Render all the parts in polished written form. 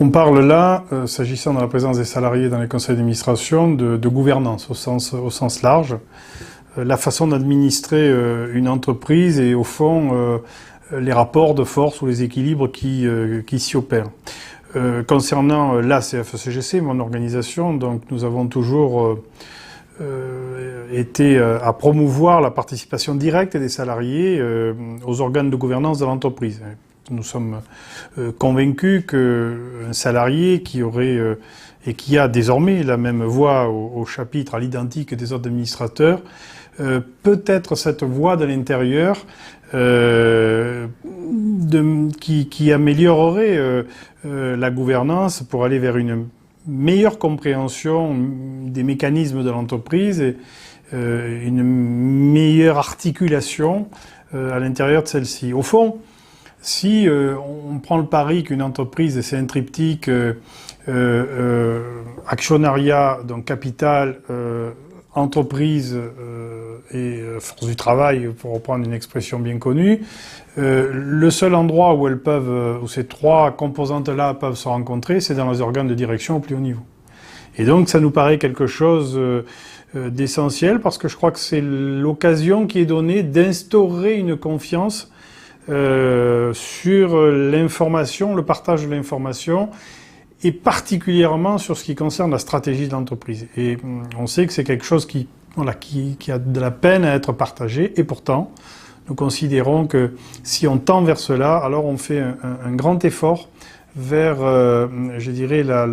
On parle là, s'agissant de la présence des salariés dans les conseils d'administration, de gouvernance au sens large. La façon d'administrer une entreprise et au fond les rapports de force ou les équilibres qui s'y opèrent. Concernant la CFE-CGC, mon organisation, donc nous avons toujours été à promouvoir la participation directe des salariés aux organes de gouvernance de l'entreprise. Nous sommes convaincus qu'un salarié qui aurait et qui a désormais la même voix au chapitre à l'identique des autres administrateurs peut-être cette voix de l'intérieur qui améliorerait la gouvernance pour aller vers une meilleure compréhension des mécanismes de l'entreprise et une meilleure articulation à l'intérieur de celle-ci. Au fond, si on prend le pari qu'une entreprise, c'est un triptyque actionnariat, donc capital, entreprise et force du travail, pour reprendre une expression bien connue, le seul endroit où où ces trois composantes-là peuvent se rencontrer, c'est dans les organes de direction au plus haut niveau. Et donc ça nous paraît quelque chose d'essentiel, parce que je crois que c'est l'occasion qui est donnée d'instaurer une confiance sur l'information, le partage de l'information, et particulièrement sur ce qui concerne la stratégie de l'entreprise. Et on sait que c'est quelque chose qui a de la peine à être partagé, et pourtant, nous considérons que si on tend vers cela, alors on fait un grand effort vers, je dirais, la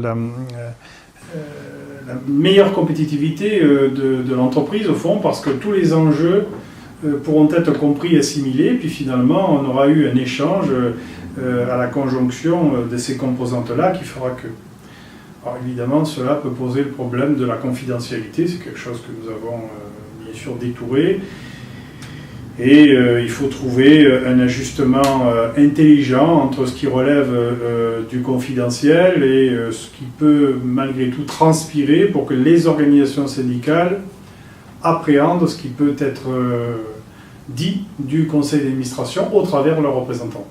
meilleure compétitivité de l'entreprise, au fond, parce que tous les enjeux pourront être compris et assimilés, puis finalement on aura eu un échange à la conjonction de ces composantes-là qui fera que... Alors évidemment, cela peut poser le problème de la confidentialité, c'est quelque chose que nous avons bien sûr détouré, et il faut trouver un ajustement intelligent entre ce qui relève du confidentiel et ce qui peut malgré tout transpirer pour que les organisations syndicales appréhendent ce qui peut être dit du conseil d'administration au travers de leurs représentants.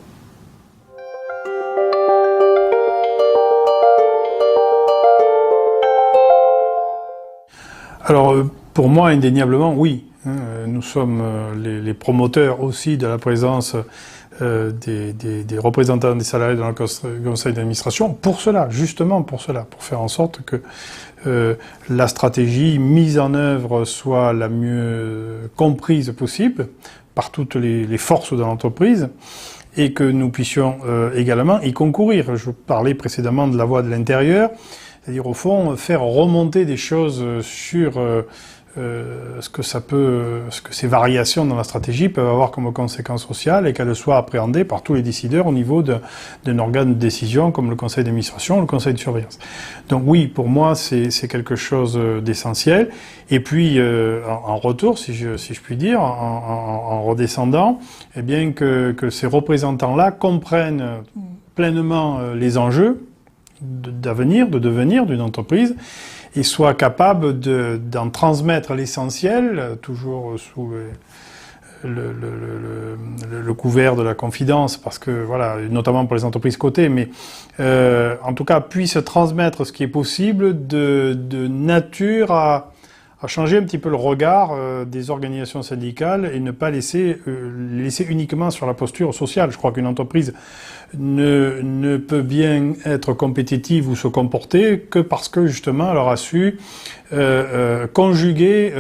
Alors, pour moi, indéniablement, oui. Nous sommes les promoteurs aussi de la présence des représentants des salariés dans le conseil d'administration, pour cela, justement pour cela, pour faire en sorte que la stratégie mise en œuvre soit la mieux comprise possible par toutes les forces de l'entreprise et que nous puissions également y concourir. Je parlais précédemment de la voix de l'intérieur, c'est-à-dire au fond faire remonter des choses sur ce que ces variations dans la stratégie peuvent avoir comme conséquence sociale et qu'elles soient appréhendées par tous les décideurs au niveau d'un organe de décision comme le conseil d'administration ou le conseil de surveillance. Donc oui, pour moi, c'est quelque chose d'essentiel. Et puis, en retour, si je puis dire, en redescendant, eh bien que ces représentants-là comprennent pleinement les enjeux d'avenir, de devenir d'une entreprise, et soit capable d'en transmettre l'essentiel, toujours sous le couvert de la confidence, parce que voilà, notamment pour les entreprises cotées, mais en tout cas puisse transmettre ce qui est possible de nature à changer un petit peu le regard des organisations syndicales et ne pas laisser uniquement sur la posture sociale. Je crois qu'une entreprise ne peut bien être compétitive ou se comporter que parce que justement elle aura su conjuguer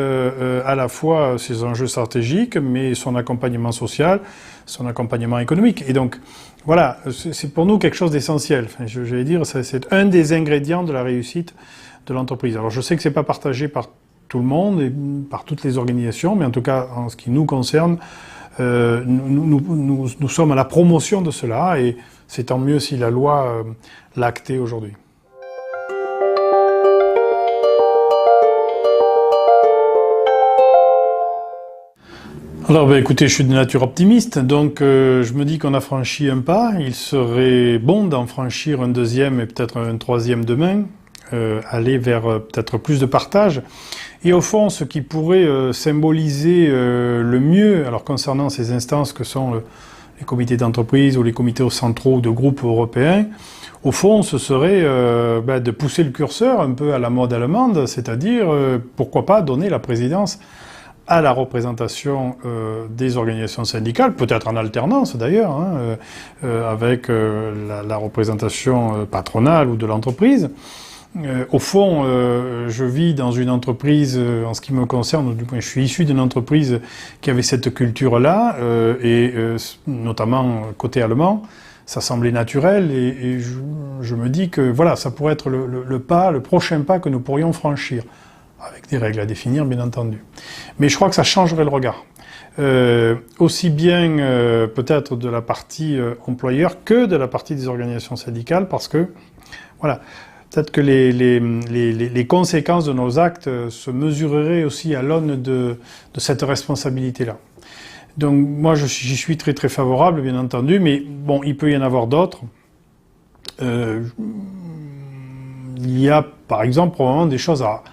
à la fois ses enjeux stratégiques, mais son accompagnement social, son accompagnement économique. Et donc voilà, c'est pour nous quelque chose d'essentiel. Enfin, j'allais dire, c'est un des ingrédients de la réussite de l'entreprise. Alors je sais que c'est pas partagé par tout le monde et par toutes les organisations, mais en tout cas, en ce qui nous concerne, nous sommes à la promotion de cela, et c'est tant mieux si la loi l'a acté aujourd'hui. Alors, écoutez, je suis de nature optimiste, donc je me dis qu'on a franchi un pas. Il serait bon d'en franchir un deuxième et peut-être un troisième demain, aller vers peut-être plus de partage. Et au fond, ce qui pourrait symboliser le mieux, alors concernant ces instances que sont les comités d'entreprise ou les comités centraux de groupes européens, au fond, ce serait de pousser le curseur un peu à la mode allemande, c'est-à-dire, pourquoi pas donner la présidence à la représentation des organisations syndicales, peut-être en alternance d'ailleurs, hein, avec la représentation patronale ou de l'entreprise. Au fond, je vis dans une entreprise, en ce qui me concerne, du moins je suis issu d'une entreprise qui avait cette culture-là, notamment côté allemand. Ça semblait naturel et je me dis que voilà, ça pourrait être le prochain pas que nous pourrions franchir, avec des règles à définir bien entendu. Mais je crois que ça changerait le regard. Aussi bien peut-être de la partie employeur que de la partie des organisations syndicales, parce que voilà, peut-être que les conséquences de nos actes se mesureraient aussi à l'aune de cette responsabilité-là. Donc moi j'y suis très très favorable bien entendu, mais bon, il peut y en avoir d'autres. Il y a par exemple probablement des choses à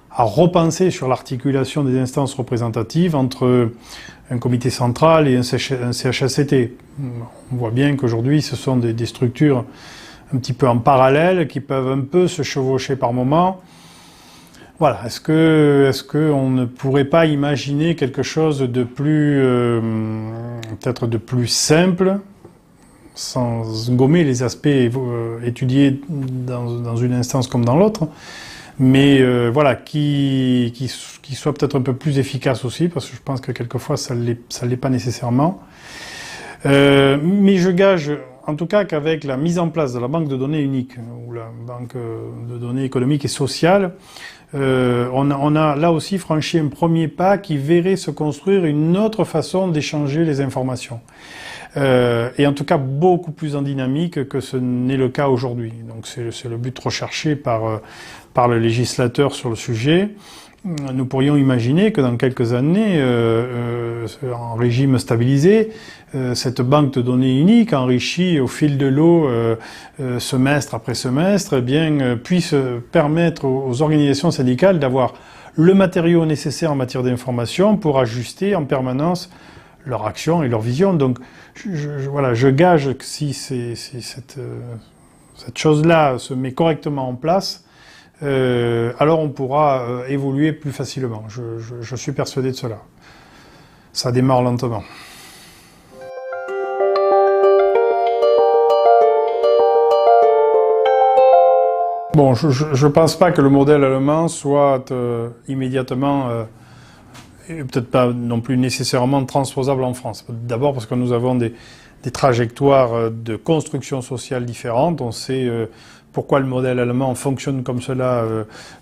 repenser sur l'articulation des instances représentatives entre un comité central et un CHSCT. On voit bien qu'aujourd'hui ce sont des structures un petit peu en parallèle qui peuvent un peu se chevaucher par moments. Voilà, est-ce que on ne pourrait pas imaginer quelque chose de plus, peut-être de plus simple, sans gommer les aspects étudiés dans une instance comme dans l'autre, mais voilà, qui soit peut-être un peu plus efficace aussi, parce que je pense que quelquefois ça l'est pas nécessairement. Mais je gage, en tout cas, qu'avec la mise en place de la banque de données unique, ou la banque de données économiques et sociales, on a là aussi franchi un premier pas qui verrait se construire une autre façon d'échanger les informations. Et en tout cas beaucoup plus en dynamique que ce n'est le cas aujourd'hui. Donc c'est le but recherché par le législateur sur le sujet. Nous pourrions imaginer que dans quelques années, en régime stabilisé, cette banque de données unique, enrichie au fil de l'eau, semestre après semestre, eh bien, puisse permettre aux organisations syndicales d'avoir le matériau nécessaire en matière d'information pour ajuster en permanence leur action et leur vision. Donc, voilà, je gage que si cette chose-là se met correctement en place, alors on pourra évoluer plus facilement. Je suis persuadé de cela. Ça démarre lentement. Bon, je pense pas que le modèle allemand soit immédiatement, et peut-être pas non plus nécessairement transposable en France. D'abord parce que nous avons des trajectoires de construction sociale différentes. On sait pourquoi le modèle allemand fonctionne comme cela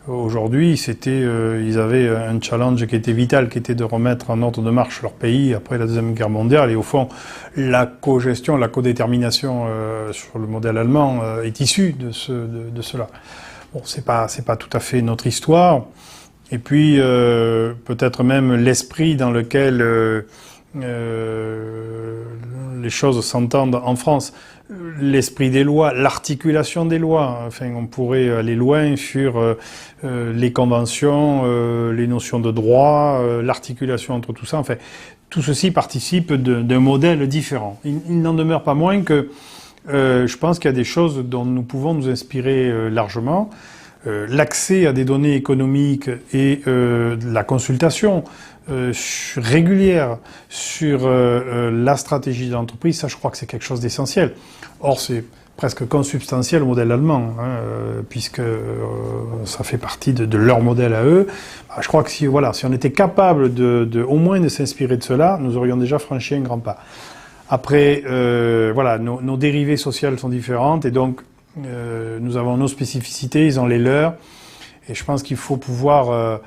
aujourd'hui. Ils avaient un challenge qui était vital, qui était de remettre en ordre de marche leur pays après la Deuxième Guerre mondiale. Et au fond, la cogestion, la codétermination sur le modèle allemand est issue de cela. Bon, c'est pas tout à fait notre histoire. Et puis peut-être même l'esprit dans lequel les choses s'entendent en France. L'esprit des lois, l'articulation des lois. Enfin, on pourrait aller loin sur les conventions, les notions de droit, l'articulation entre tout ça. Enfin, tout ceci participe d'un modèle différent. Il n'en demeure pas moins que je pense qu'il y a des choses dont nous pouvons nous inspirer largement. L'accès à des données économiques et la consultation régulière sur la stratégie de l'entreprise, ça je crois que c'est quelque chose d'essentiel. Or c'est presque consubstantiel au modèle allemand, puisque ça fait partie de leur modèle à eux. Je crois que si on était capable au moins de s'inspirer de cela, nous aurions déjà franchi un grand pas. Après, nos dérivées sociales sont différentes et donc nous avons nos spécificités, ils ont les leurs, et je pense qu'il faut pouvoir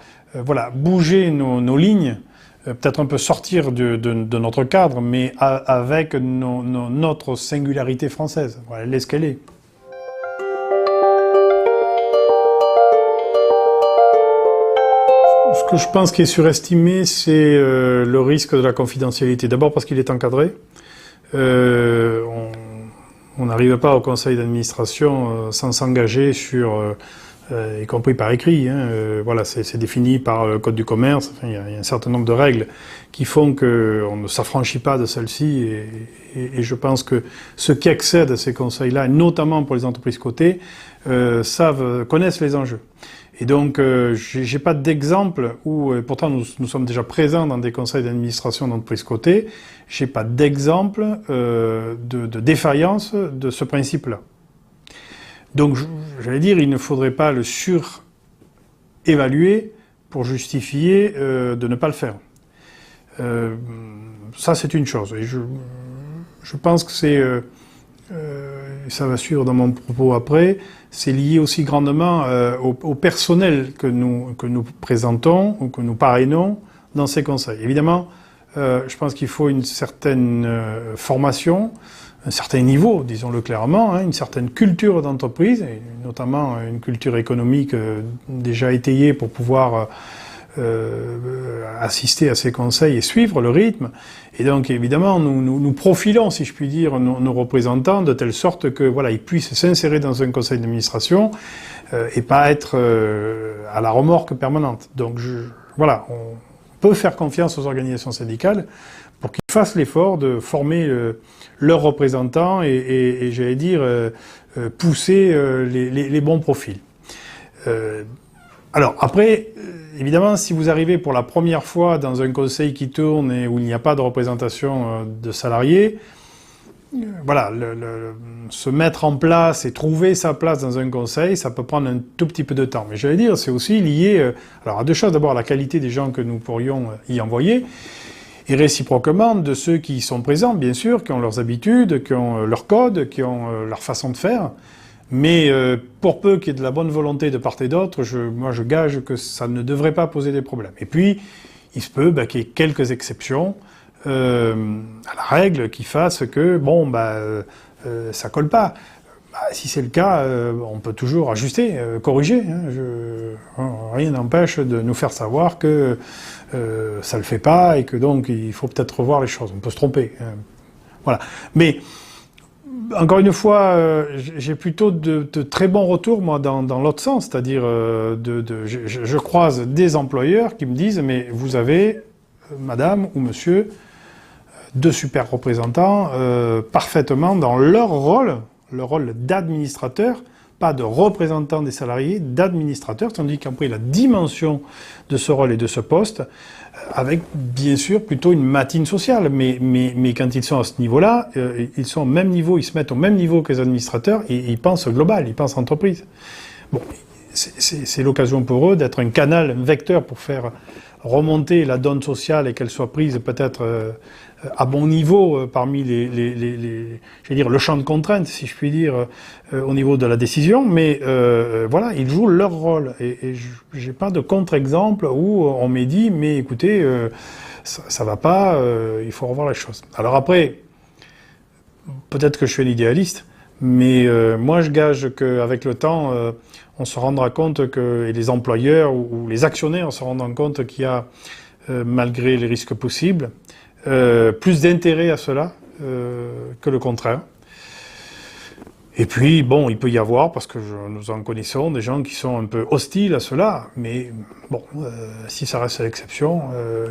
bouger nos lignes, peut-être un peu sortir de notre cadre, mais avec notre singularité française. Voilà, elle est ce qu'elle est. Ce que je pense qui est surestimé, c'est le risque de la confidentialité. D'abord parce qu'il est encadré. On n'arrive pas au conseil d'administration sans s'engager sur y compris par écrit. Voilà, c'est défini par le Code du commerce. Enfin, il y a un certain nombre de règles qui font qu'on ne s'affranchit pas de celles-ci. Et je pense que ceux qui accèdent à ces conseils-là, et notamment pour les entreprises cotées, connaissent les enjeux. Et donc, j'ai pas d'exemple où, pourtant nous sommes déjà présents dans des conseils d'administration d'entreprises cotées, j'ai pas d'exemple de défaillance de ce principe-là. Donc, j'allais dire, il ne faudrait pas le surévaluer pour justifier de ne pas le faire. Ça, c'est une chose. Et je pense que ça va suivre dans mon propos après, c'est lié aussi grandement au personnel que nous présentons ou que nous parrainons dans ces conseils. Évidemment, je pense qu'il faut une certaine formation, un certain niveau, disons-le clairement, une certaine culture d'entreprise, et notamment une culture économique déjà étayée pour pouvoir assister à ces conseils et suivre le rythme. Et donc, évidemment, nous profilons, si je puis dire, nos représentants de telle sorte que, voilà, ils puissent s'insérer dans un conseil d'administration et pas être à la remorque permanente. Donc, voilà, on peut faire confiance aux organisations syndicales pour qu'ils fassent l'effort de former leurs représentants et j'allais dire, pousser les bons profils. Alors après, évidemment, si vous arrivez pour la première fois dans un conseil qui tourne et où il n'y a pas de représentation de salariés, voilà, se mettre en place et trouver sa place dans un conseil, ça peut prendre un tout petit peu de temps. Mais j'allais dire, c'est aussi lié alors à deux choses. D'abord, la qualité des gens que nous pourrions y envoyer, et réciproquement de ceux qui y sont présents, bien sûr, qui ont leurs habitudes, qui ont leurs codes, qui ont leur façon de faire. Mais pour peu qu'il y ait de la bonne volonté de part et d'autre, moi je gage que ça ne devrait pas poser des problèmes. Et puis, il se peut qu'il y ait quelques exceptions à la règle qui fassent que, ça colle pas. Si c'est le cas, on peut toujours ajuster, corriger. Rien n'empêche de nous faire savoir que ça le fait pas et que donc il faut peut-être revoir les choses. On peut se tromper. Voilà. Mais encore une fois, j'ai plutôt de très bons retours, moi, dans l'autre sens. C'est-à-dire, je croise des employeurs qui me disent « Mais vous avez, madame ou monsieur, deux super représentants parfaitement dans leur rôle d'administrateur, pas de représentant des salariés, d'administrateur, tandis qu'après la dimension de ce rôle et de ce poste, avec bien sûr plutôt une matine sociale, mais quand ils sont à ce niveau-là, ils sont au même niveau, ils se mettent au même niveau que les administrateurs et ils pensent global, ils pensent entreprise. Bon, c'est l'occasion pour eux d'être un canal, un vecteur pour faire remonter la donne sociale et qu'elle soit prise peut-être à bon niveau parmi je vais dire le champ de contraintes, si je puis dire, au niveau de la décision, mais voilà, ils jouent leur rôle. Et j'ai pas de contre-exemple où on m'ait dit, mais écoutez, ça va pas, il faut revoir les choses. Alors après, peut-être que je suis un idéaliste, mais moi je gage qu'avec le temps, on se rendra compte que, et les employeurs ou les actionnaires se rendront compte qu'il y a, malgré les risques possibles, plus d'intérêt à cela que le contraire. Et puis, bon, il peut y avoir, parce que nous en connaissons, des gens qui sont un peu hostiles à cela, mais bon, si ça reste l'exception,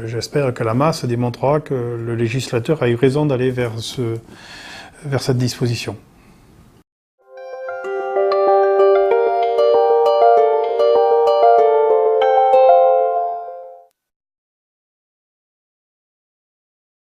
j'espère que la masse démontrera que le législateur a eu raison d'aller vers cette disposition.